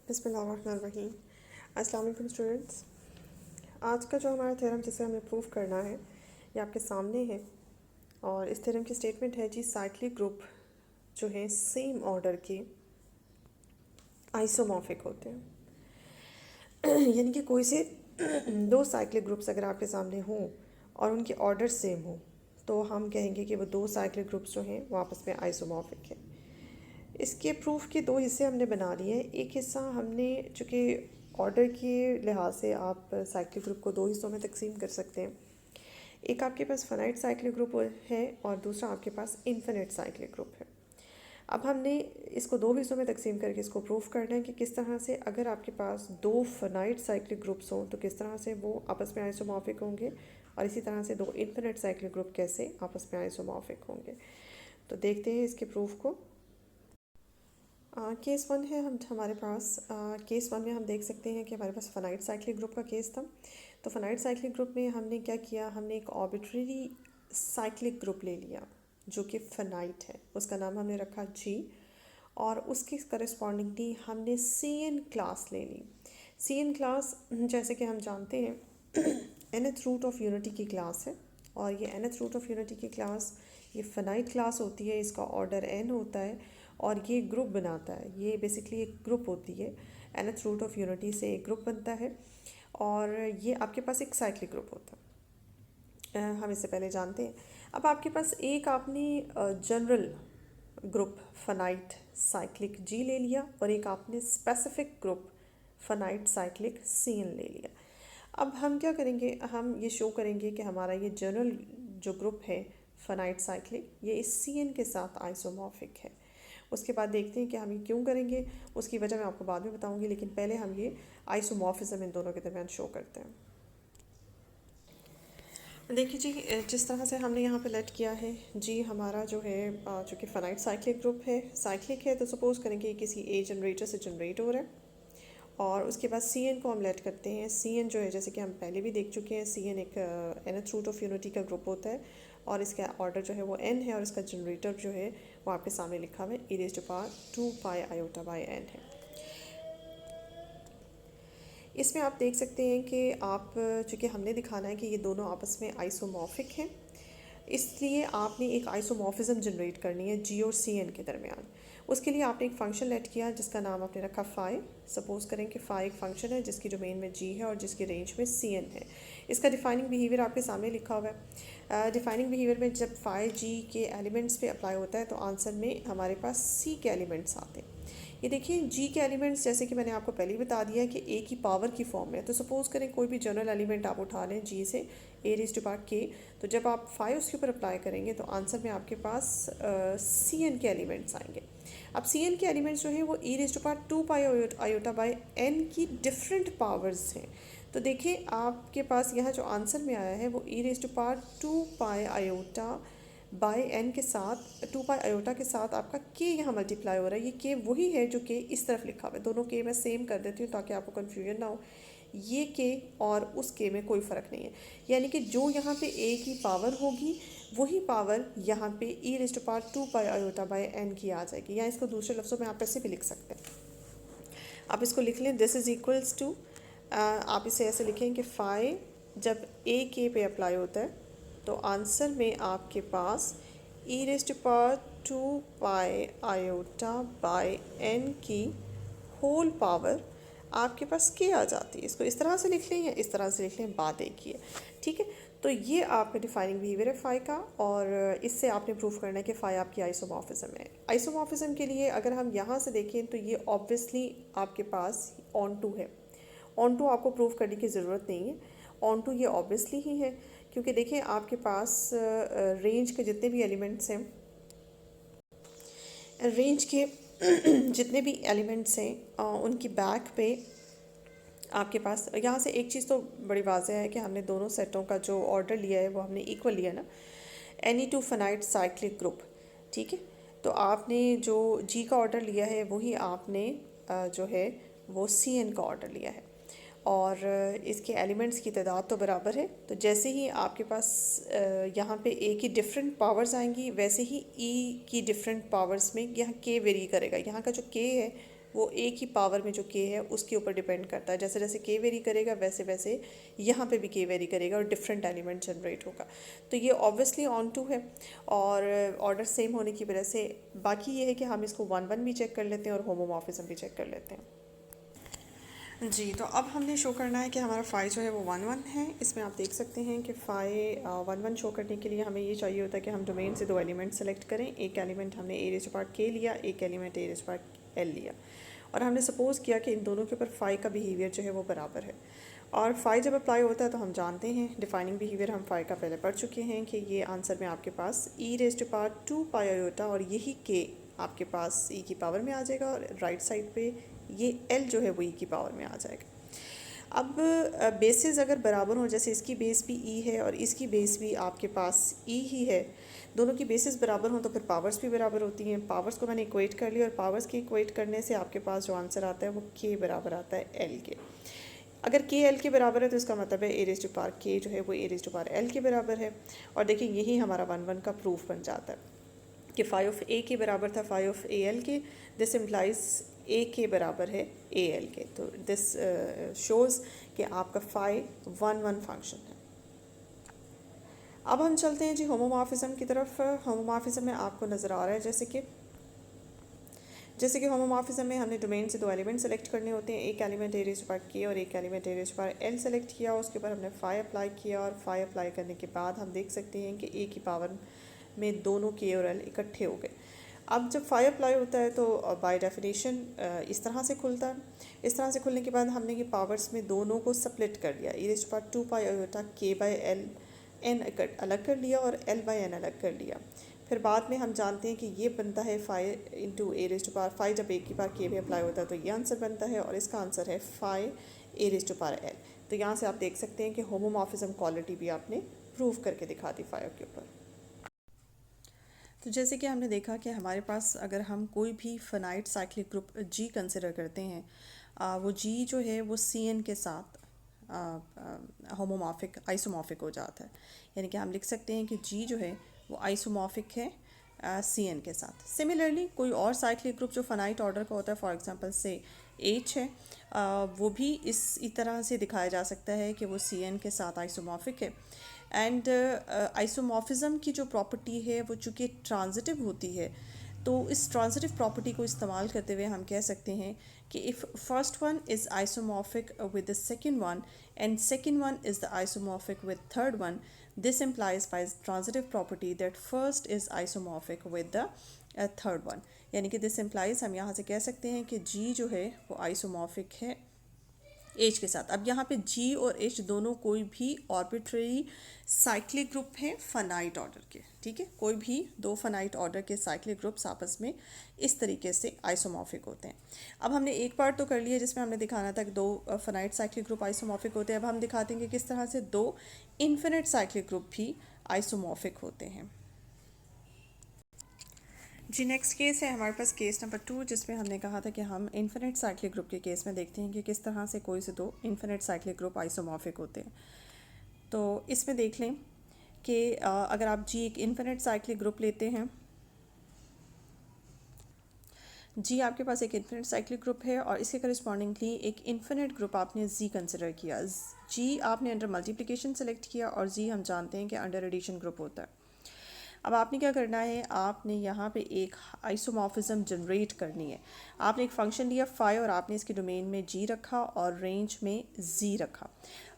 बिस्मिल्लाहिर्रहमानिर्रहीम। अस्सलाम वालेकुम स्टूडेंट्स। आज का जो हमारा थ्योरम जिसे हमें प्रूव करना है ये आपके सामने है। और इस थ्योरम की स्टेटमेंट है जी साइक्लिक ग्रुप जो है सेम ऑर्डर के आइसोमॉर्फिक होते हैं। यानी कि कोई से दो साइक्लिक ग्रुप्स अगर आपके सामने हों और उनके ऑर्डर सेम हो तो हम कहेंगे कि वो दो साइक्लिक ग्रुप्स जो हैं वो आपस में आइसोमॉर्फिक है। इसके प्रूफ के दो हिस्से हमने बना लिए हैं। एक हिस्सा हमने चूँकि ऑर्डर के लिहाज से आप साइक्लिक ग्रुप को दो हिस्सों में तकसीम कर सकते हैं। एक आपके पास फाइनाइट साइक्लिक ग्रुप है और दूसरा आपके पास इन्फिनिट साइक्लिक ग्रुप है। अब हमने इसको दो हिस्सों में तकसीम करके इसको प्रूफ करना है कि किस तरह से अगर आपके पास दो फाइनाइट साइक्लिक ग्रुप्स हों तो किस तरह से वो आपस में आइसोमॉर्फिक होंगे और इसी तरह से दो इन्फिनिट साइक्लिक ग्रुप कैसे आपस में आइसोमॉर्फिक होंगे। तो देखते हैं इसके प्रूफ को। केस वन है हम हमारे पास। केस वन में हम देख सकते हैं कि हमारे पास फाइनाइट साइक्लिक ग्रुप का केस था। तो फाइनाइट साइक्लिक ग्रुप में हमने क्या किया, हमने एक आर्बिट्रेरी साइक्लिक ग्रुप ले लिया जो कि फाइनाइट है, उसका नाम हमने रखा जी और उसके करस्पॉन्डिंगली हमने सी एन क्लास ले ली। सी एन क्लास जैसे कि हम जानते हैं nth रूट ऑफ यूनिटी की क्लास है और ये nth रूट ऑफ यूनिटी की क्लास ये फाइनाइट क्लास होती है, इसका ऑर्डर n होता है और ये ग्रुप बनाता है। ये बेसिकली एक ग्रुप होती है, nth रूट ऑफ यूनिटी से एक ग्रुप बनता है और ये आपके पास एक साइक्लिक ग्रुप होता है। हम इससे पहले जानते हैं। अब आपके पास एक आपने general group finite cyclic G ले लिया और एक आपने specific group finite cyclic C n ले लिया। अब हम क्या करेंगे, हम ये शो करेंगे कि हमारा ये जनरल जो ग्रुप है फाइनाइट साइक्लिक ये इस सी एन के साथ आइसोमॉर्फिक है। उसके बाद देखते हैं कि हम ये क्यों करेंगे, उसकी वजह मैं आपको बाद में बताऊंगी, लेकिन पहले हम ये आइसोमॉर्फिज्म इन दोनों के दरमियान शो करते हैं। देखिए जी, जिस तरह से हमने यहाँ पे लेट किया है जी, हमारा जो है चूँकि फाइनाइट साइक्लिक ग्रुप है, साइक्लिक है, तो सपोज़ करें कि किसी ए जनरेटर से जनरेट हो रहा है और उसके बाद सी एन को हम लेट करते हैं। सी एन जो है जैसे कि हम पहले भी देख चुके हैं, सी एन एक nth रूट ऑफ यूनिटी का ग्रुप होता है और इसका ऑर्डर जो है वो n है और इसका जनरेटर जो है वो आपके सामने लिखा हुआ है e raised to power 2 pi iota by n है। इसमें आप देख सकते हैं कि आप चूँकि हमने दिखाना है कि ये दोनों आपस में आइसोमॉर्फिक हैं, इसलिए आपने एक आइसोमॉर्फिज्म जनरेट करनी है जी और सी एन के दरमियान। उसके लिए आपने एक फंक्शन लेट किया जिसका नाम आपने रखा फ़ाई। सपोज़ करें कि फ़ाई एक फंक्शन है जिसकी डोमेन में जी है और जिसकी रेंज में सी एन है। इसका डिफाइनिंग बिहेवियर आपके सामने लिखा हुआ है। डिफाइनिंग बिहेवियर में जब फ़ाई जी के एलिमेंट्स पे अप्लाई होता है तो आंसर में हमारे पास सी के एलिमेंट्स आते हैं। ये देखिए जी के एलिमेंट्स जैसे कि मैंने आपको पहले ही बता दिया है कि ए की पावर की फॉर्म में। तो सपोज़ करें कोई भी जनरल एलिमेंट आप उठा लें जी से ए रेज़ टू पावर के, तो जब आप 5 उसके ऊपर अप्लाई करेंगे तो आंसर में आपके पास सी एन के एलिमेंट्स आएंगे। अब सी एन के एलिमेंट्स जो है वो e raise to power 2 pi iota by n की डिफरेंट पावर्स हैं। तो देखिए आपके पास यहाँ जो आंसर में आया है वो e raise to power 2 pi iota by n के साथ 2 पाई आयोटा के साथ आपका के यहाँ मल्टीप्लाई हो रहा है। ये के वही है जो के इस तरफ लिखा हुआ है। दोनों के मैं सेम कर देती हूँ ताकि आपको कन्फ्यूजन ना हो। ये के और उस के में कोई फ़र्क नहीं है, यानी कि जो यहाँ पे ए की पावर होगी वही पावर यहाँ पे e raise to power 2 pi iota by n की आ जाएगी। या इसको दूसरे लफ्ज़ों में आप ऐसे भी लिख सकते हैं। आप इसको लिख लें, दिस इज़ इक्वल्स टू, आप इसे ऐसे लिखें कि फ़ाई जब ए के पे अप्लाई होता है तो आंसर में आपके पास e raise to power 2 pi iota by n की होल पावर आपके पास के आ जाती है। इसको इस तरह से लिख लें या इस तरह से लिख लें, बात एक ही है, ठीक है। तो ये आपका डिफाइनिंग बिहेवियर है फ़ाई का और इससे आपने प्रूफ करना है कि फ़ाई आपकी आइसोमॉर्फिज्म है। आइसोमॉर्फिज्म के लिए अगर हम यहाँ से देखें तो ये ऑब्वियसली आपके पास ऑन टू है। ऑन टू आपको प्रूफ करने की ज़रूरत नहीं है, ऑन टू ये ऑब्वियसली ही है क्योंकि देखें आपके पास रेंज के जितने भी एलिमेंट्स हैं, रेंज के जितने भी एलिमेंट्स हैं उनकी बैक पे आपके पास यहाँ से एक चीज़ तो बड़ी वाज़ह है कि हमने दोनों सेटों का जो ऑर्डर लिया है वो हमने इक्वल लिया ना, any two finite cyclic group, ठीक है। तो आपने जो जी का ऑर्डर लिया है वही आपने जो है वो सी एन का ऑर्डर लिया है और इसके एलिमेंट्स की तादाद तो बराबर है। तो जैसे ही आपके पास यहाँ पे ए की डिफरेंट पावर्स आएंगी वैसे ही ई की डिफरेंट पावर्स में यहाँ के वेरी करेगा। यहाँ का जो के है वो ए की पावर में जो के है उसके ऊपर डिपेंड करता है। जैसे जैसे के वेरी करेगा वैसे वैसे यहाँ पे भी के वेरी करेगा और डिफरेंट एलिमेंट जनरेट होगा। तो ये ऑब्वियसली ऑन टू है और ऑर्डर सेम होने की वजह से बाकी ये है कि हम इसको 1 1 भी चेक कर लेते हैं और होमोमॉर्फिज्म भी चेक कर लेते हैं। जी, तो अब हमने शो करना है कि हमारा फाई जो है वो 1 1 है। इसमें आप देख सकते हैं कि फाई 1 1 शो करने के लिए हमें ये चाहिए होता है कि हम डोमेन से दो एलिमेंट सेलेक्ट करें। एक एलिमेंट हमने ए रेज़ टू पावर के लिया, एक element a raise to power l लिया और हमने सपोज़ किया कि इन दोनों के ऊपर फाई का बिहेवियर जो है वो बराबर है। और फाई जब अप्लाई होता है तो हम जानते हैं डिफाइनिंग बिहेवियर हम फाई का पहले पढ़ चुके हैं कि ये आंसर में आपके पास e raise to power 2 pi iota और यही के आपके पास ई की पावर में आ जाएगा और राइट साइड पे ये एल जो है वो ई की पावर में आ जाएगा। अब बेसिस अगर बराबर हो, जैसे इसकी बेस भी ई है और इसकी बेस भी आपके पास ई ही है, दोनों की बेसिस बराबर हो तो फिर पावर्स भी बराबर होती हैं। पावर्स को मैंने इक्वेट कर लिया और पावर्स के इक्वेट करने से आपके पास जो आंसर आता है वो के बराबर आता है एल के। अगर के एल के बराबर है तो इसका मतलब है ए रेज़ टू पावर के जो है वो ए रेज़ टू पावर एल के बराबर है। और देखिए यही हमारा 1 1 का प्रूफ बन जाता है कि फाई ऑफ ए के बराबर था फाई ऑफ ए एल के। दिस इम्प्लाइज ए के बराबर है ए एल के। तो दिस शोज़ कि आपका फाई 1 1 फंक्शन है। अब हम चलते हैं जी होमोमॉर्फिज्म की तरफ। होमोमॉर्फिज्म में आपको नज़र आ रहा है जैसे कि होमोमॉर्फिज्म में हमने डोमेन से दो एलिमेंट सेलेक्ट करने होते हैं। एक element a raise to power k और एक element a raise to power l select किया, उसके ऊपर हमने फाई अप्लाई किया और फाई अप्लाई करने के बाद हम देख सकते हैं कि ए की पावर में दोनों के और एल इकट्ठे हो गए। अब जब फाई अप्लाई होता है तो बाय डेफिनेशन इस तरह से खुलता है। इस तरह से खुलने के बाद हमने ये पावर्स में दोनों को स्प्लिट कर लिया। A raise to power 2 pi iota के बाय एल एन अलग कर लिया और एल बाय एन अलग कर लिया। फिर बाद में हम जानते हैं कि ये बनता है phi into a raise to power phi. जब ए की पावर के भी अप्लाई होता है तो ये आंसर बनता है और इसका आंसर है phi a raise to power l. तो यहाँ से आप देख सकते हैं कि होमोमॉर्फिज्म क्वालिटी भी आपने प्रूव करके दिखा दी फाई के ऊपर। तो जैसे कि हमने देखा कि हमारे पास अगर हम कोई भी फिनाइट साइक्लिक ग्रुप जी कंसिडर करते हैं, वो जी जो है वो सी एन के साथ होमोमॉर्फिक आइसोमॉर्फिक हो जाता है। यानी कि हम लिख सकते हैं कि जी जो है वो आइसोमॉर्फिक है सी एन के साथ। सिमिलरली कोई और साइक्लिक ग्रुप जो फिनाइट ऑर्डर का होता है, फॉर एग्जांपल से एच है, वो भी इसी तरह से दिखाया जा सकता है कि वो सी एन के साथ आइसोमॉर्फिक है। एंड आइसोमॉर्फिज्म की जो प्रॉपर्टी है वो चूँकि ट्रांजिटिव होती है, तो इस ट्रांजिटिव प्रॉपर्टी को इस्तेमाल करते हुए हम कह सकते हैं कि if first one is isomorphic with the second one and second one is the isomorphic with third one, this implies by transitive property that first is isomorphic with the third one। यानी कि this implies हम यहाँ से कह सकते हैं कि G जो है वो आइसोमॉर्फिक है एच के साथ। अब यहाँ पे जी और एच दोनों कोई भी ऑर्बिट्रेरी साइक्लिक ग्रुप हैं फनाइट ऑर्डर के, ठीक है। कोई भी दो फनाइट ऑर्डर के साइक्लिक ग्रुप्स आपस में इस तरीके से आइसोमॉर्फिक होते हैं। अब हमने एक पार्ट तो कर लिया जिसमें हमने दिखाना था कि दो फनाइट साइक्लिक ग्रुप आइसोमॉर्फिक होते हैं। अब हम दिखाते हैं कि किस तरह से दो इन्फिनिट साइक्लिक ग्रुप भी आइसोमॉर्फिक होते हैं। जी नेक्स्ट केस है हमारे पास केस नंबर 2, जिसमें हमने कहा था कि हम इन्फिनिट साइक्लिक ग्रुप के केस में देखते हैं कि किस तरह से कोई से दो इन्फिनिट साइक्लिक ग्रुप आइसोमॉर्फिक होते हैं। तो इसमें देख लें कि अगर आप जी एक इन्फिनिट साइक्लिक ग्रुप लेते हैं, जी आपके पास एक इन्फिनिट साइक्लिक ग्रुप है और इसके करस्पॉन्डिंगली एक इन्फिनिट ग्रुप आपने जी कंसिडर किया। जी आपने अंडर मल्टीप्लिकेशन सेलेक्ट किया और जी हम जानते हैं कि अंडर एडिशन ग्रुप होता है। अब आपने क्या करना है, आपने यहाँ पे एक आइसोमॉर्फिज्म जनरेट करनी है। आपने एक फंक्शन लिया फाई और आपने इसके डोमेन में जी रखा और रेंज में जी रखा।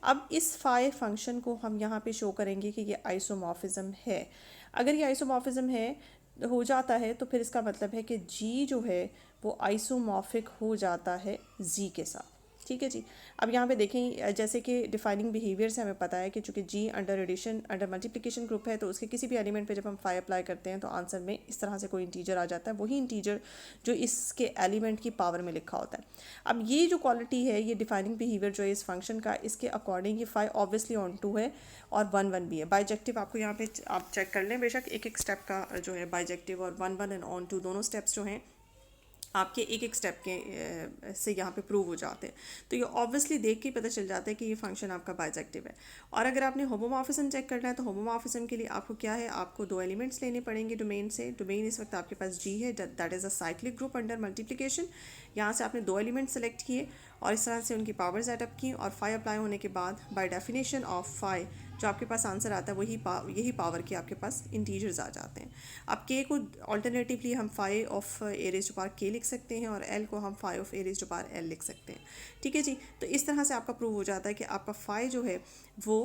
अब इस फाई फंक्शन को हम यहाँ पे शो करेंगे कि ये आइसोमॉर्फिज्म है। अगर ये आइसोमॉर्फिज्म है हो जाता है तो फिर इसका मतलब है कि जी जो है वो आइसोमॉर्फिक हो जाता है जी के साथ, ठीक है जी। अब यहाँ पे देखें जैसे कि डिफाइनिंग बिहेवियर से हमें पता है कि चूंकि G under addition under multiplication group है तो उसके किसी भी एलिमेंट पे जब हम फाई अप्लाई करते हैं तो आंसर में इस तरह से कोई इंटीजर आ जाता है, वही इंटीजर जो इसके एलिमेंट की पावर में लिखा होता है। अब ये जो क्वालिटी है, ये डिफाइनिंग बिहेवियर जो है इस फंक्शन का, इसके अकॉर्डिंग ये फाई ऑब्वियसली ऑन टू है और 1 1 भी है। बाइजेक्टिव आपको यहाँ पे आप चेक कर लें, बेशक एक एक स्टेप का जो है बाइजेक्टिव और 1 1 एंड ऑन टू दोनों स्टेप्स जो हैं आपके एक एक स्टेप के से यहाँ पे प्रूव हो जाते हैं। तो ये ऑब्वियसली देख के ही पता चल जाता है कि ये फंक्शन आपका बाइजेक्टिव है। और अगर आपने होमोमॉर्फिज्म चेक करना है तो होमोमॉर्फिज्म के लिए आपको क्या है, आपको दो एलिमेंट्स लेने पड़ेंगे डोमेन से। डोमेन इस वक्त आपके पास जी है, that is a cyclic group under multiplication. यहाँ से आपने दो एलिमेंट सेलेक्ट किए और इस तरह से उनकी पावर्स एडअप की और फाई अप्लाई होने के बाद बाय डेफिनेशन ऑफ फाई जो आपके पास आंसर आता है वही यही पावर के आपके पास इंटीजर्स आ जाते हैं। अब के को ऑल्टरनेटिवली हम phi of a raise to power k लिख सकते हैं और एल को हम phi of a raise to power l लिख सकते हैं। ठीक है जी। तो इस तरह से आपका प्रूव हो जाता है कि आपका फाई जो है वो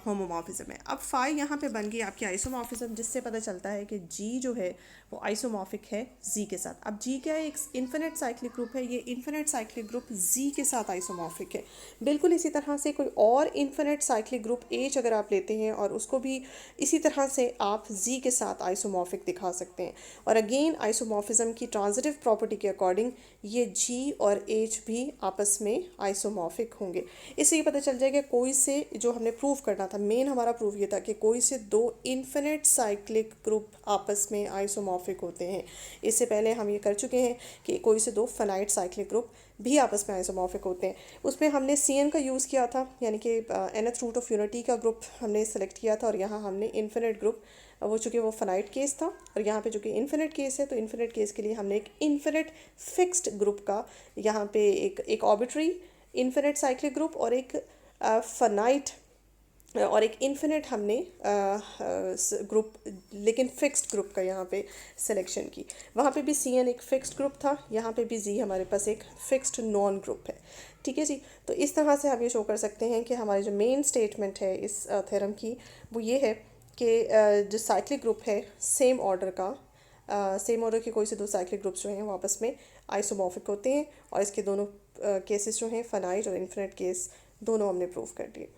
होमोमॉर्फिज्म है। अब फाई यहाँ पे बन गई आपकी आइसोमॉर्फिज्म, जिससे पता चलता है कि जी जो है वो आइसोमॉर्फिक है जी के साथ। अब जी क्या है, एक इन्फिनिट साइक्लिक ग्रुप है, ये इन्फिनिट साइक्लिक ग्रुप जी के साथ आइसोमॉर्फिक है। बिल्कुल इसी तरह से कोई और इन्फिनिट साइक्लिक ग्रुप एच अगर आप लेते हैं और उसको भी इसी तरह से आप जी के साथ आइसोमॉर्फिक दिखा सकते हैं। और अगेन आइसोमॉर्फिज्म की ट्रांजिटिव प्रॉपर्टी के अकॉर्डिंग ये जी और एच भी आपस में आइसोमॉर्फिक होंगे। इससे ये पता चल जाएगा कोई से, जो हमने प्रूव करना था, मेन हमारा प्रूव ये था कि कोई से दो इन्फिनिट साइक्लिक ग्रुप आपस में आइसोमॉर्फिक होते हैं। इससे पहले हम ये कर चुके हैं कि कोई से दो फाइनाइट साइक्लिक ग्रुप भी आपस में आइसोमॉर्फिक होते हैं। उसमें हमने CN का यूज़ किया था, यानी कि nth रूट ऑफ यूनिटी का ग्रुप हमने सेलेक्ट किया था और यहाँ हमने इन्फिनिट ग्रुप, वो चूँकि वो फाइनाइट केस था और यहाँ पे चूँकि इन्फिनिट केस है तो इन्फिनिट केस के लिए हमने एक इन्फिनिट फिक्स्ड ग्रुप का यहाँ पे एक ऑर्बिट्री इन्फिनिट साइक्लिक ग्रुप और एक फाइनाइट और एक इन्फिनिट हमने ग्रुप लेकिन फिक्स्ड ग्रुप का यहाँ पे सिलेक्शन की। वहाँ पे भी CN एक फिक्स्ड ग्रुप था, यहाँ पे भी जी हमारे पास एक फिक्स्ड नॉन ग्रुप है। ठीक है जी। तो इस तरह से हम ये शो कर सकते हैं कि हमारी जो मेन स्टेटमेंट है इस थ्योरम की वो ये है कि जो साइक्लिक ग्रुप है सेम ऑर्डर का, सेम ऑर्डर के कोई से दो साइक्लिक ग्रुप्स जो हैं वो आपस में आइसोमॉर्फिक होते हैं और इसके दोनों केसेस जो हैं फाइनाइट और इन्फिनिट केस दोनों हमने प्रूव कर दिए।